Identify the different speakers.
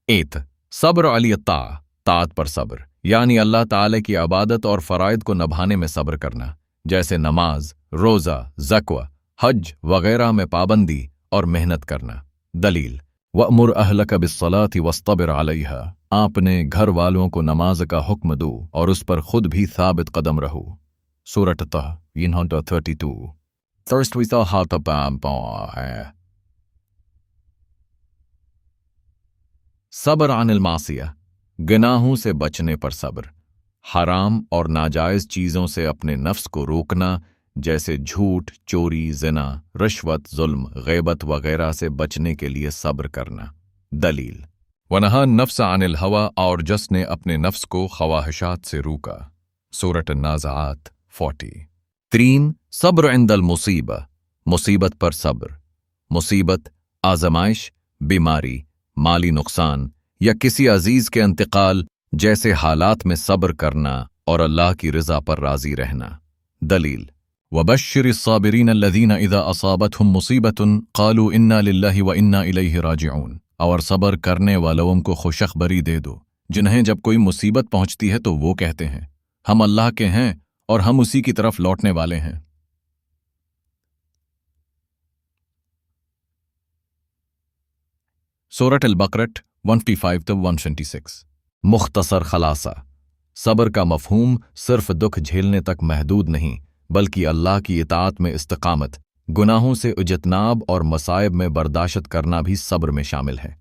Speaker 1: 8 सब्र अली ताअत पर सब्र, यानी अल्लाह ताला की इबादत और फ़राइद को निभाने में सब्र करना, जैसे नमाज, रोज़ा, ज़कवा, हज वगैरह में पाबंदी और मेहनत करना। दलील वअमुर अहलक बिस्सलाति वस्तबिर अलैहा, आपने घर वालों को नमाज का हुक्म दो और उस पर खुद भी साबित कदम रहो। सूरत तह 32 Thirst we saw how to सब्र अनिल मासिया, गुनाहों से बचने पर सब्र, हराम और नाजायज़ चीज़ों से अपने नफ्स को रोकना, जैसे झूठ, चोरी, ज़िना, रिश्वत, जुल्म, गैबत वगैरह से बचने के लिए सब्र करना। दलील वनहा नफ्स अनिल हवा, और जिसने अपने नफ्स को ख्वाहिशात से रोका। सूरत नाज़ात 40 3 सब्र इंदल मुसीबत, मुसीबत पर सब्र, मुसीबत, आजमाइश, बीमारी, माली नुकसान या किसी अजीज के इंतकाल जैसे हालात में सब्र करना और अल्लाह की रज़ा पर राज़ी रहना। दलील वबश्शिरिस साबिरीन अल्लज़ीना इज़ा असाबतहुम मुसीबतुन क़ालू इन्ना लिल्लाहि व इन्ना इलैहि राजिऊन, और सब्र करने वालों को खुशखबरी दे दो जिन्हें जब कोई मुसीबत पहुंचती है तो वो कहते हैं हम अल्लाह के हैं और हम उसी की तरफ लौटने वाले हैं। सूरत अल-बकरह 155-126 मुख्तसर खलासा, सब्र का मफ़हूम सिर्फ दुख झेलने तक महदूद नहीं, बल्कि अल्लाह की इताअत में इस्तिकामत, गुनाहों से इज्तनाब और मसाइब में बर्दाश्त करना भी सब्र में शामिल है।